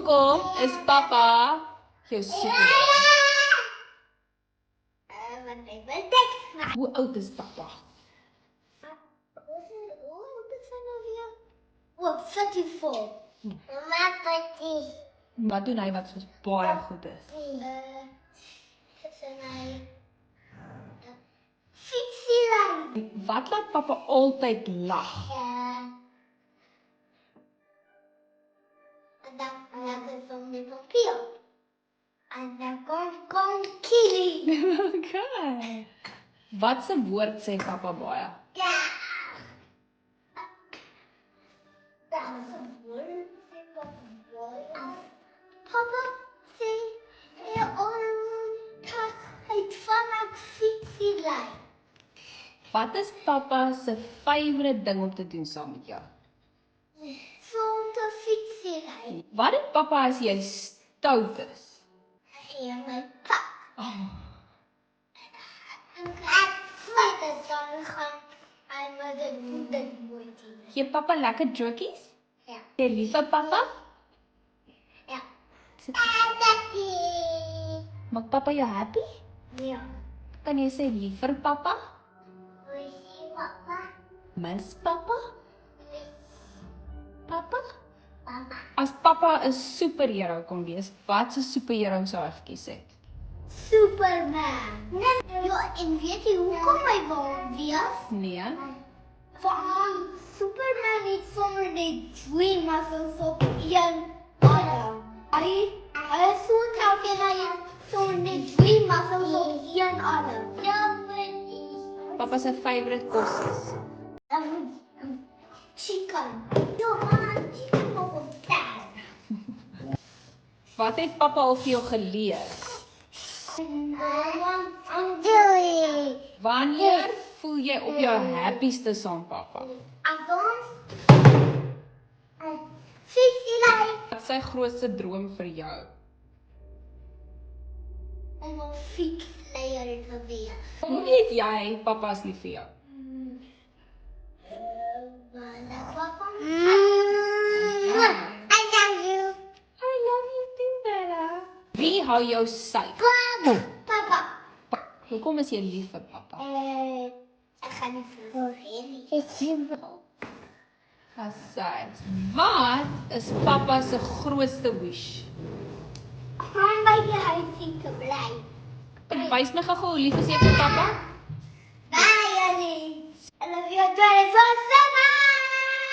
Hoekom is papa jou superheld? Want ik ben tekst. Hoe oud is papa? Hoe oud is hij nou weer? Oh, 34. Mama, patie. Wat doen hy wat soos baie goed is? Is hij fietsie. Wat laat papa altyd lag? En dan laat van mijn papier. En dan komt Kili. Okay. Wat se woord sê papa baie? Ja. Dat is een woord. Papa zei, het vanaf fietsie. Wat is papa se favourite ding om te doen saam met jou? Zonder fietsie. Wat doen papa as jy stout is? Hij mijn pak. Oh. En met het dan gaan hij met de moeite. Gee papa lekker drukkies? Ja. Jy lief vir papa? Ja. Maak papa jou happy? Ja. Kan jy sê lief vir papa? Hoe is papa? Mis papa? Papa? Papa. As papa 'n superheld kon wees, wat 'n superheld sou hy gekies het? Superman. Ja, en weet je hoe kom hij wel weer? Nee. Van Superman heeft zonder de twee muscles op één arm. Hij is zo'n kou en hij heeft zonder de twee muscles op één arm. Ja, Papa se favourite kos is. chicken. Ja, maar chicken nog op tijd. Wat het papa al vir jou geleer? Doei. Wanneer voel jy op jou happieste saam papa? Avond. Fietsie. Wat is sy grootste droom vir jou? Om een fietsleier te wees. Hoe weet jy papa is lief vir jou? Papa. I love you. I love you too, Bella. Wie hou jou safe? Papa. Hoekom is jy lief vir papa? Ik ga niet vervelen. Aside. Wat is papa se grootste wish? Om bij je huis zien te blijven. Wys my gou hoe lief is jy vir papa? Bye, Annie. I love you 24/7.